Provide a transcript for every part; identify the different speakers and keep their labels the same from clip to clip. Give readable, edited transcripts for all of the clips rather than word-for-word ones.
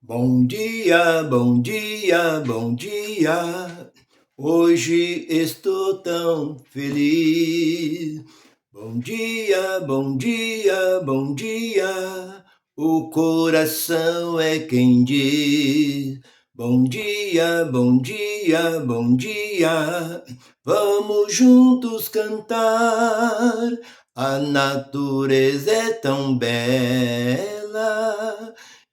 Speaker 1: Bom dia, bom dia, bom dia. Hoje estou tão feliz. Bom dia, bom dia, bom dia. O coração é quem diz. Bom dia, bom dia, bom dia. Vamos juntos cantar. A natureza é tão bela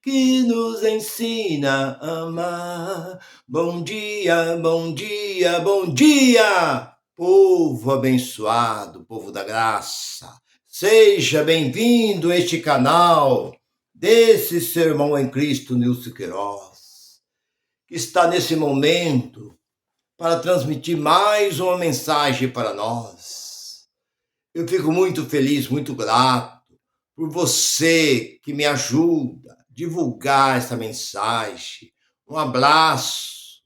Speaker 1: que nos ensina a amar. Bom dia, bom dia, bom dia, povo abençoado, povo da graça. Seja bem-vindo a este canal desse Sermão em Cristo, Nilson Queiroz, que está nesse momento para transmitir mais uma mensagem para nós. Eu fico muito feliz, muito grato por você que me ajuda a divulgar essa mensagem. Um abraço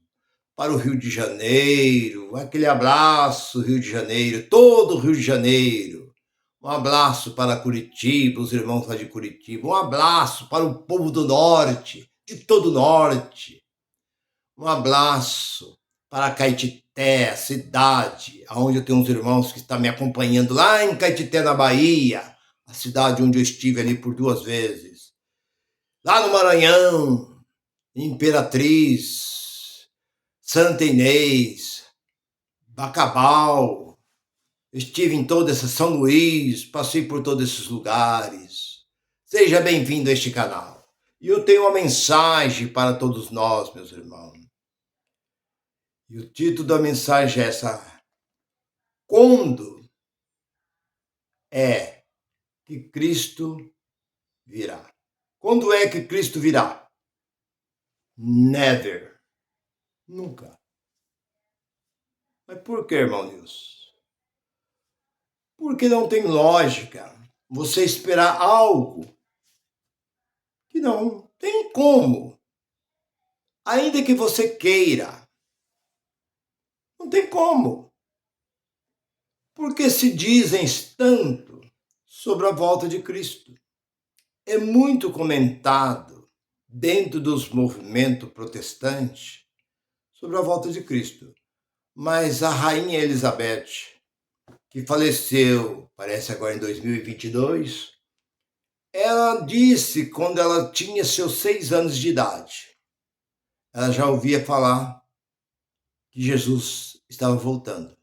Speaker 1: para o Rio de Janeiro, aquele abraço, Rio de Janeiro, todo o Rio de Janeiro. Um abraço para Curitiba, os irmãos lá de Curitiba. Um abraço para o povo do Norte, de todo o Norte. Um abraço para Caetité, a cidade onde eu tenho uns irmãos que estão me acompanhando lá em Caetité, na Bahia, a cidade onde eu estive ali por 2 vezes. Lá no Maranhão, Imperatriz, Santa Inês, Bacabal. Estive em toda essa São Luís, passei por todos esses lugares. Seja bem-vindo a este canal. E eu tenho uma mensagem para todos nós, meus irmãos. E o título da mensagem é essa: quando é que Cristo virá? Quando é que Cristo virá? Never. Nunca. Mas por que, irmão Nilson? Porque não tem lógica você esperar algo que não tem como. Ainda que você queira, não tem como. Porque se dizem tanto sobre a volta de Cristo. É muito comentado dentro dos movimentos protestantes sobre a volta de Cristo. Mas a rainha Elizabeth, que faleceu, parece agora em 2022, ela disse quando ela tinha seus 6 anos de idade, ela já ouvia falar que Jesus estava voltando.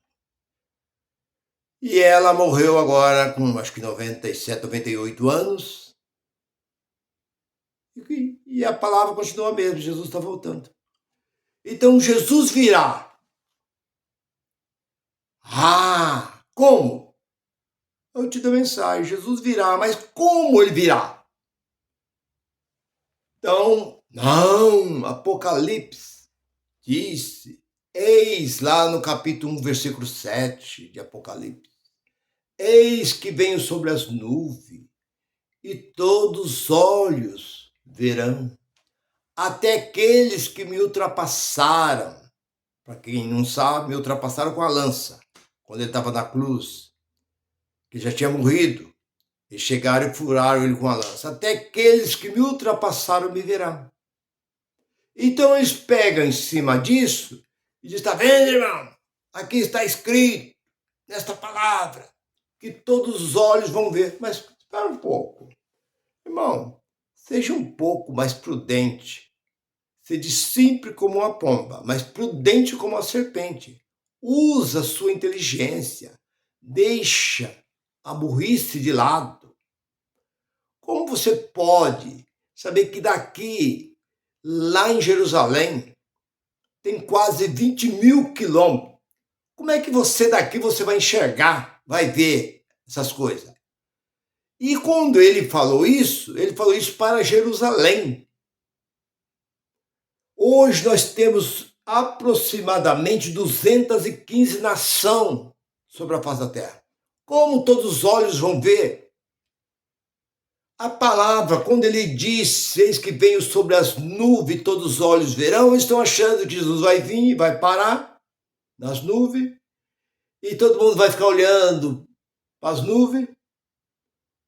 Speaker 1: E ela morreu agora com acho que 97, 98 anos. E a palavra continua a mesma, Jesus está voltando. Então Jesus virá. Ah, como? Eu te dou mensagem, Jesus virá, mas como ele virá? Então, não, Apocalipse disse, eis lá no capítulo 1, versículo 7 de Apocalipse, eis que venho sobre as nuvens, e todos os olhos verão, até aqueles que me ultrapassaram. Para quem não sabe, me ultrapassaram com a lança, quando ele estava na cruz, que já tinha morrido. E chegaram e furaram ele com a lança. Até aqueles que me ultrapassaram me verão. Então eles pegam em cima disso e dizem, está vendo, irmão? Aqui está escrito, nesta palavra, que todos os olhos vão ver. Mas espera um pouco. Irmão, seja um pouco mais prudente. Seja simples como uma pomba, mas prudente como uma serpente. Usa a sua inteligência. Deixa a burrice de lado. Como você pode saber que daqui, lá em Jerusalém, tem quase 20 mil quilômetros? Como é que você daqui você vai enxergar, vai ver essas coisas? E quando ele falou isso para Jerusalém. Hoje nós temos aproximadamente 215 nações sobre a face da terra. Como todos os olhos vão ver? A palavra, quando ele diz, eis que venho sobre as nuvens, todos os olhos verão, eles estão achando que Jesus vai vir e vai parar nas nuvens, e todo mundo vai ficar olhando para as nuvens,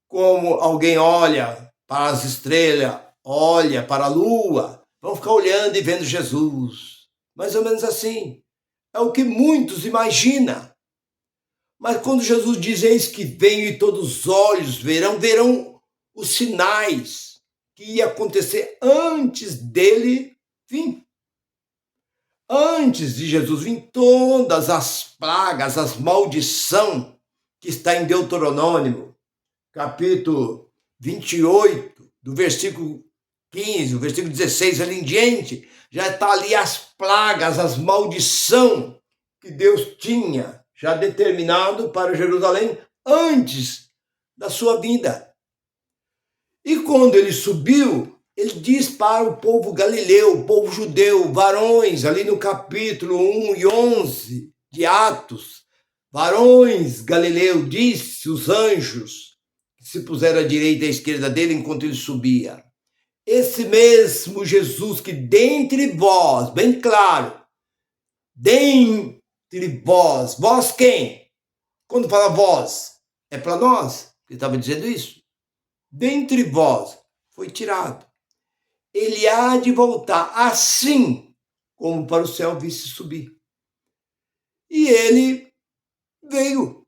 Speaker 1: como alguém olha para as estrelas, olha para a lua, Vão ficar olhando e vendo Jesus. Mais ou menos assim. É o que muitos imaginam. Mas quando Jesus diz, eis que venho e todos os olhos verão os sinais que ia acontecer antes dele vir. Antes de Jesus vir, todas as pragas, as maldições que está em Deuteronômio, capítulo 28, do versículo 15, o versículo 16 ali em diante, já está ali as pragas, as maldições que Deus tinha já determinado para Jerusalém antes da sua vinda. E quando ele subiu, ele diz para o povo galileu, o povo judeu, varões, ali no capítulo 1 e 11 de Atos, varões galileu, disse os anjos, que se puseram à direita e à esquerda dele enquanto ele subia. Esse mesmo Jesus que dentre vós, bem claro, dentre vós quem? Quando fala vós, é para nós, ele estava dizendo isso. Dentre vós foi tirado. Ele há de voltar assim como para o céu visse subir. E ele veio.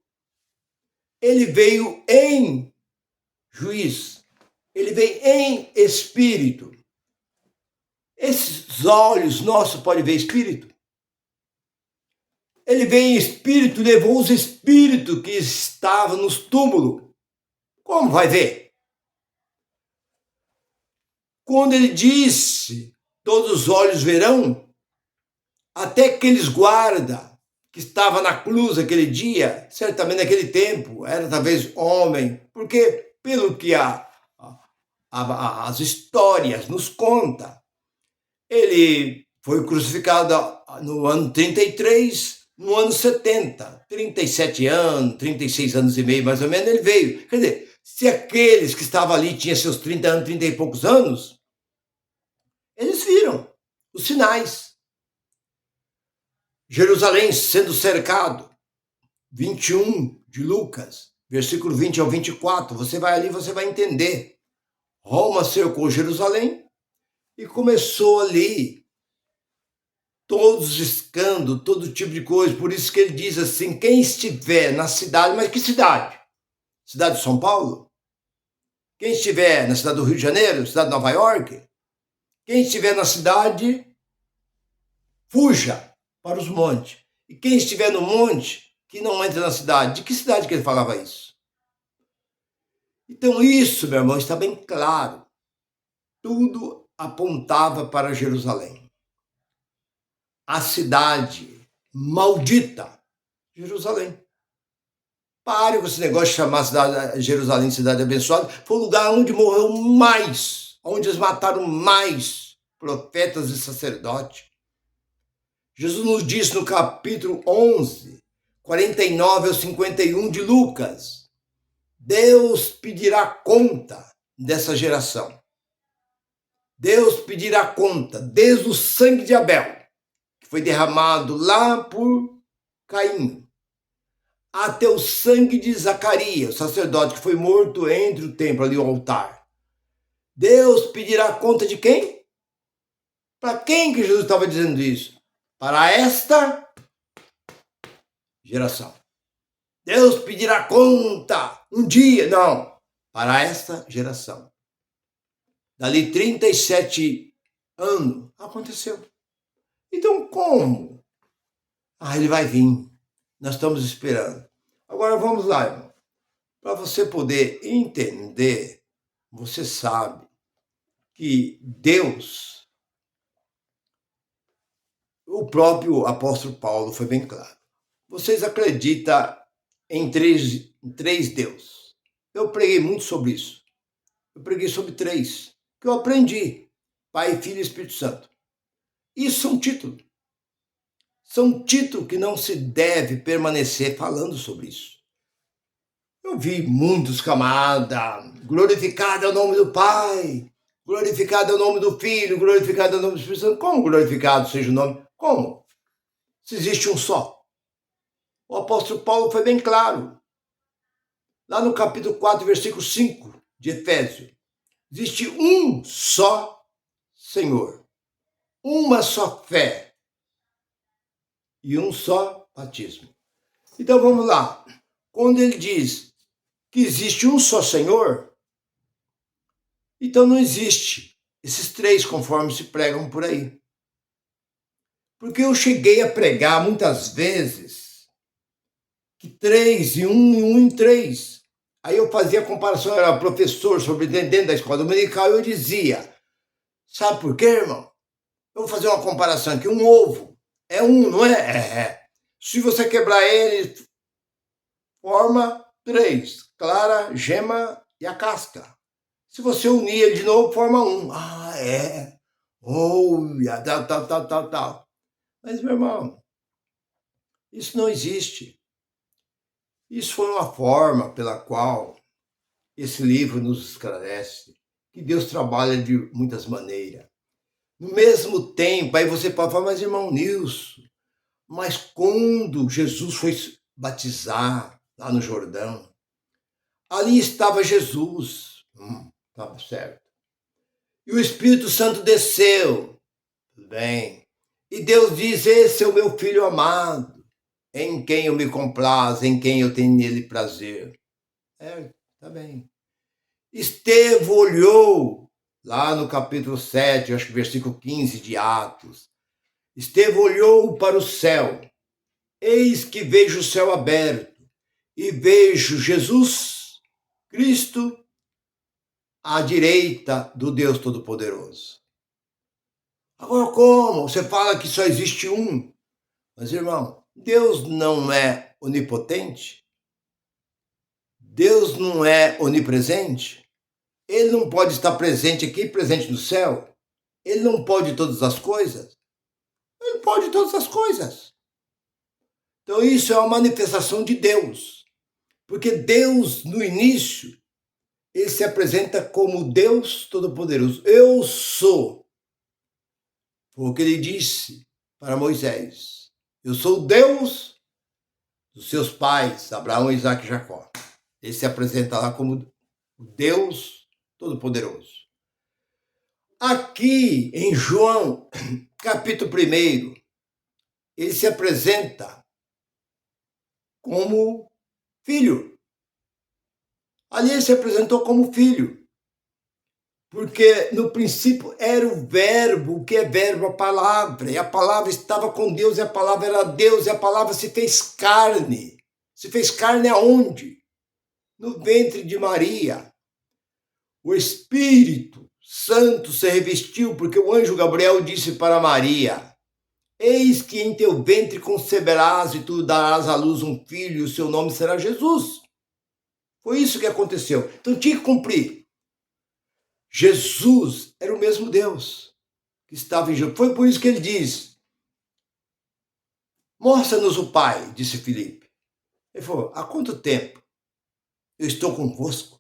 Speaker 1: Ele veio em juízo. Ele veio em espírito. Esses olhos nossos podem ver espírito? Ele veio em espírito, levou os espíritos que estavam nos túmulos. Como vai ver? Quando ele disse, todos os olhos verão, até aqueles guardas que estavam na cruz aquele dia, certamente naquele tempo, era talvez homem, porque pelo que as histórias nos contam, ele foi crucificado no ano 33, no ano 70, 37 anos, 36 anos e meio mais ou menos, ele veio. Quer dizer, se aqueles que estavam ali tinham seus 30 anos, 30 e poucos anos, eles viram os sinais. Jerusalém sendo cercado, 21 de Lucas, versículo 20 ao 24. Você vai ali, você vai entender. Roma cercou Jerusalém e começou ali todos os escândalos, todo tipo de coisa. Por isso que ele diz assim, quem estiver na cidade, mas que cidade? Cidade de São Paulo? Quem estiver na cidade do Rio de Janeiro, cidade de Nova York? Quem estiver na cidade, fuja para os montes. E quem estiver no monte, que não entre na cidade. De que cidade que ele falava isso? Então isso, meu irmão, está bem claro. Tudo apontava para Jerusalém. A cidade maldita, Jerusalém. Pare com esse negócio de chamar a cidade, Jerusalém cidade abençoada. Foi o lugar onde morreu mais, onde eles mataram mais profetas e sacerdotes. Jesus nos disse no capítulo 11, 49 ao 51 de Lucas, Deus pedirá conta dessa geração. Deus pedirá conta desde o sangue de Abel, que foi derramado lá por Caim, até o sangue de Zacarias, o sacerdote que foi morto entre o templo ali, o altar. Deus pedirá conta de quem? Para quem que Jesus estava dizendo isso? Para esta geração. Deus pedirá conta um dia, não, para esta geração. Dali 37 anos, aconteceu. Então como? Ele vai vir. Nós estamos esperando. Agora vamos lá, irmão. Para você poder entender, você sabe que Deus, o próprio apóstolo Paulo foi bem claro. Vocês acreditam em três deuses? Eu preguei muito sobre isso. Eu preguei sobre três, que eu aprendi. Pai, Filho e Espírito Santo. Isso são títulos. São títulos que não se deve permanecer falando sobre isso. Eu vi muitos camaradas, glorificado é o nome do Pai, glorificado é o nome do Filho, glorificado é o nome do Espírito Santo. Como glorificado seja o nome? Como? Se existe um só. O apóstolo Paulo foi bem claro. Lá no capítulo 4, versículo 5 de Efésios. Existe um só Senhor. uma só fé e um só batismo. Então vamos lá. Quando ele diz que existe um só Senhor, então não existe esses três conforme se pregam por aí. Porque eu cheguei a pregar muitas vezes que três e um em três. Aí eu fazia comparação, eu era professor, superintendente da escola dominical, e eu dizia, sabe por quê, irmão? Eu vou fazer uma comparação aqui, um ovo é um, não é? É. Se você quebrar ele, forma três, clara, gema e a casca. Se você unir ele de novo, forma um. Ah, é. Olha, tal. Mas, meu irmão, isso não existe. Isso foi uma forma pela qual esse livro nos esclarece que Deus trabalha de muitas maneiras. No mesmo tempo, aí você pode falar, mas irmão Nilson, mas quando Jesus foi batizar lá no Jordão, ali estava Jesus. Estava certo. E o Espírito Santo desceu. Tudo bem. E Deus diz, esse é o meu filho amado, em quem eu me comprazo, em quem eu tenho nele prazer. Tá bem. Estevão olhou, lá no capítulo 7, acho que versículo 15 de Atos. Estevão olhou para o céu. Eis que vejo o céu aberto e vejo Jesus Cristo à direita do Deus Todo-Poderoso. Agora como? Você fala que só existe um. Mas, irmão, Deus não é onipotente? Deus não é onipresente? Ele não pode estar presente aqui, presente no céu? Ele não pode todas as coisas? Ele pode todas as coisas. Então isso é uma manifestação de Deus. Porque Deus, no início, ele se apresenta como Deus Todo-Poderoso. Eu sou. Foi o que ele disse para Moisés. Eu sou o Deus dos seus pais, Abraão, Isaac e Jacó. Ele se apresenta lá como o Deus Todo-Poderoso. Aqui em João, capítulo 1, ele se apresenta como filho. Ali ele se apresentou como filho. Porque no princípio era o verbo, o que é verbo? A palavra. E a palavra estava com Deus, e a palavra era Deus, e a palavra se fez carne. Se fez carne aonde? No ventre de Maria. O Espírito Santo se revestiu, porque o anjo Gabriel disse para Maria, eis que em teu ventre conceberás e tu darás à luz um filho, e o seu nome será Jesus. Foi isso que aconteceu. Então tinha que cumprir. Jesus era o mesmo Deus que estava em Jesus. Foi por isso que ele diz, mostra-nos o Pai, disse Filipe. Ele falou, há quanto tempo eu estou convosco?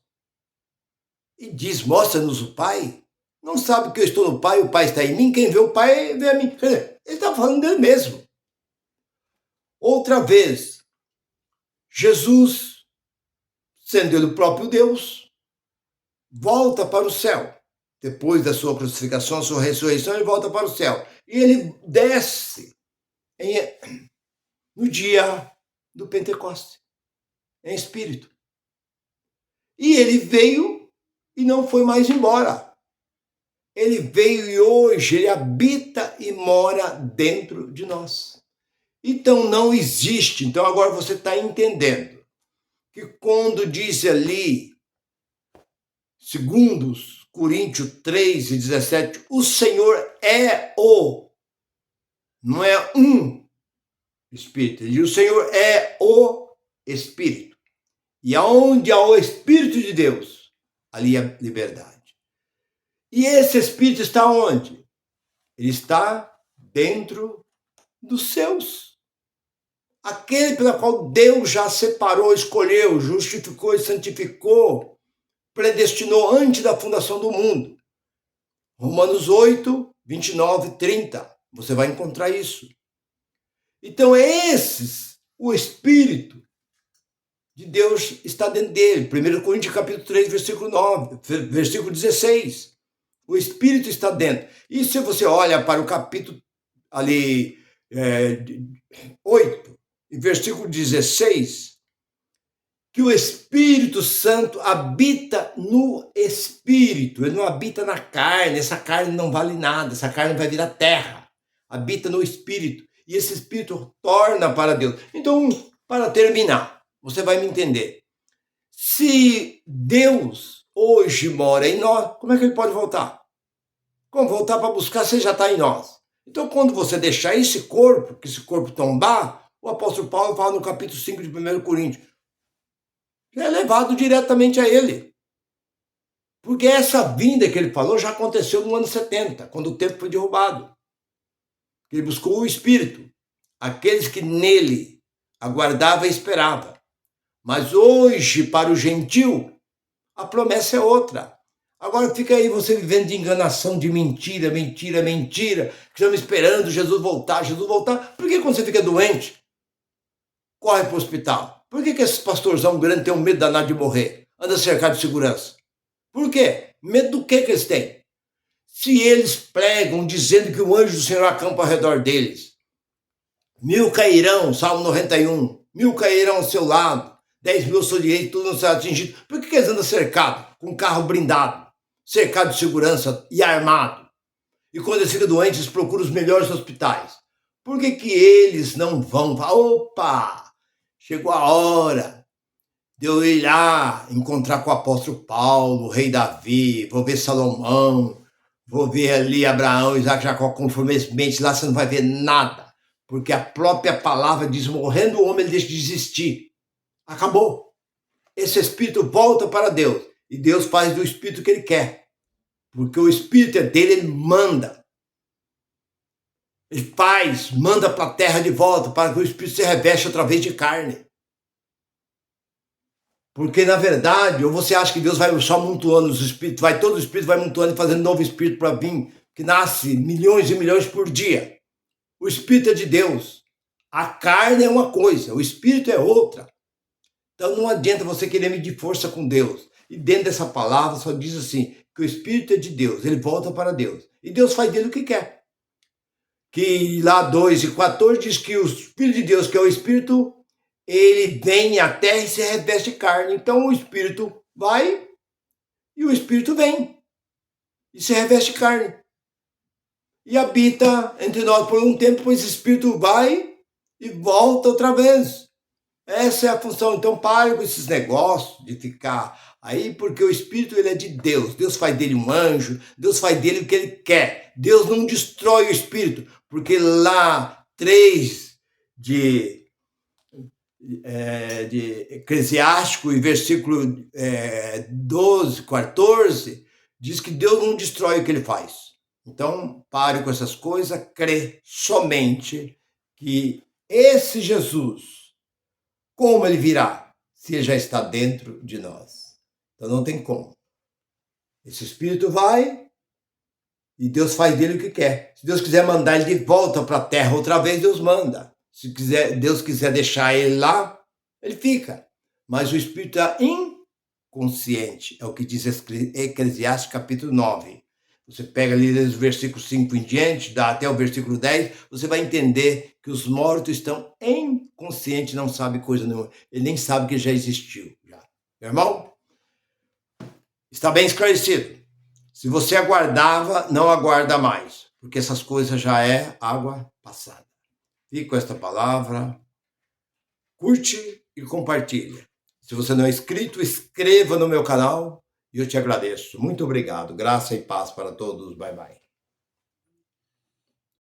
Speaker 1: E diz, mostra-nos o Pai? Não sabe que eu estou no Pai, o Pai está em mim, quem vê o Pai vê a mim. Ele está falando dele mesmo. Outra vez, Jesus, sendo ele o próprio Deus, volta para o céu. Depois da sua crucificação, sua ressurreição, ele volta para o céu. E ele desce no dia do Pentecoste, em espírito. E ele veio e não foi mais embora. Ele veio e hoje ele habita e mora dentro de nós. Então não existe. Então agora você está entendendo que quando diz ali, segundo Coríntios 3:17, o Senhor é o, não é um Espírito. Ele diz, o Senhor é o Espírito. E aonde há o Espírito de Deus, ali há liberdade. E esse Espírito está onde? Ele está dentro dos seus. Aquele pela qual Deus já separou, escolheu, justificou e santificou, predestinou antes da fundação do mundo. Romanos 8, 29, 30. Você vai encontrar isso. Então, o Espírito de Deus está dentro dele. 1 Coríntios capítulo 3, versículo 9, versículo 16. O Espírito está dentro. E se você olha para o capítulo ali 8, versículo 16, que o Espírito Santo habita no Espírito, ele não habita na carne, essa carne não vale nada, essa carne vai virar terra, habita no Espírito, e esse Espírito torna para Deus. Então, para terminar, você vai me entender. Se Deus hoje mora em nós, como é que ele pode voltar? Como voltar para buscar se ele já está em nós? Então, quando você deixar esse corpo, que esse corpo tombar, o apóstolo Paulo fala no capítulo 5 de 1 Coríntios, é levado diretamente a ele. Porque essa vinda que ele falou já aconteceu no ano 70, quando o templo foi derrubado. Ele buscou o Espírito, aqueles que nele aguardava e esperava. Mas hoje, para o gentil, a promessa é outra. Agora fica aí você vivendo de enganação, de mentira, mentira, mentira, que estamos esperando Jesus voltar. Por que quando você fica doente, corre para o hospital? Por que esses pastorzão grandes têm um medo danado de morrer? Anda cercado de segurança. Por quê? Medo do que eles têm? Se eles pregam dizendo que o anjo do Senhor acampa ao redor deles, 1000 cairão, Salmo 91, 1000 cairão ao seu lado, 10.000 ao seu direito, tudo não será atingido. Por que eles andam cercados, com um carro blindado, cercado de segurança e armado? E quando eles ficam doentes, eles procuram os melhores hospitais. Por que eles não vão? Opa, chegou a hora de eu ir lá encontrar com o apóstolo Paulo, o rei Davi, vou ver Salomão, vou ver ali Abraão, Isaac, Jacó, conformemente, lá você não vai ver nada, porque a própria palavra diz, morrendo o homem, ele deixa de existir. Acabou. Esse espírito volta para Deus, e Deus faz do espírito o que ele quer, porque o espírito é dele, ele manda. Ele faz, manda para a terra de volta, para que o espírito se reveste outra vez de carne. Porque, na verdade, ou você acha que Deus vai só amontoando os espíritos, todo o espírito vai amontoando e fazendo novo espírito para vir, que nasce milhões e milhões por dia. O espírito é de Deus. A carne é uma coisa, o espírito é outra. Então não adianta você querer medir força com Deus. E dentro dessa palavra só diz assim, que o espírito é de Deus, ele volta para Deus. E Deus faz dele o que quer. Que lá 2:14 diz que o Espírito de Deus, que é o Espírito, ele vem à terra e se reveste de carne. Então o Espírito vai e o Espírito vem e se reveste de carne. E habita entre nós por um tempo, pois o Espírito vai e volta outra vez. Essa é a função. Então pare com esses negócios de ficar aí, porque o Espírito ele é de Deus. Deus faz dele um anjo, Deus faz dele o que ele quer. Deus não destrói o Espírito, porque lá 3 de Eclesiástico e versículo 12, 14, diz que Deus não destrói o que ele faz. Então, pare com essas coisas, crê somente que esse Jesus, como ele virá? Se ele já está dentro de nós. Então não tem como. Esse Espírito vai e Deus faz dele o que quer. Se Deus quiser mandar ele de volta para a terra outra vez, Deus manda. Se Deus quiser deixar ele lá, ele fica. Mas o Espírito é inconsciente. É o que diz Eclesiastes capítulo 9. Você pega ali do versículo 5 em diante, dá até o versículo 10, você vai entender que os mortos estão inconscientes, não sabem coisa nenhuma. Ele nem sabe que já existiu. Já. Meu irmão, está bem esclarecido. Se você aguardava, não aguarda mais, porque essas coisas já é água passada. Fique com esta palavra, curte e compartilha. Se você não é inscrito, inscreva no meu canal e eu te agradeço. Muito obrigado. Graça e paz para todos. Bye, bye.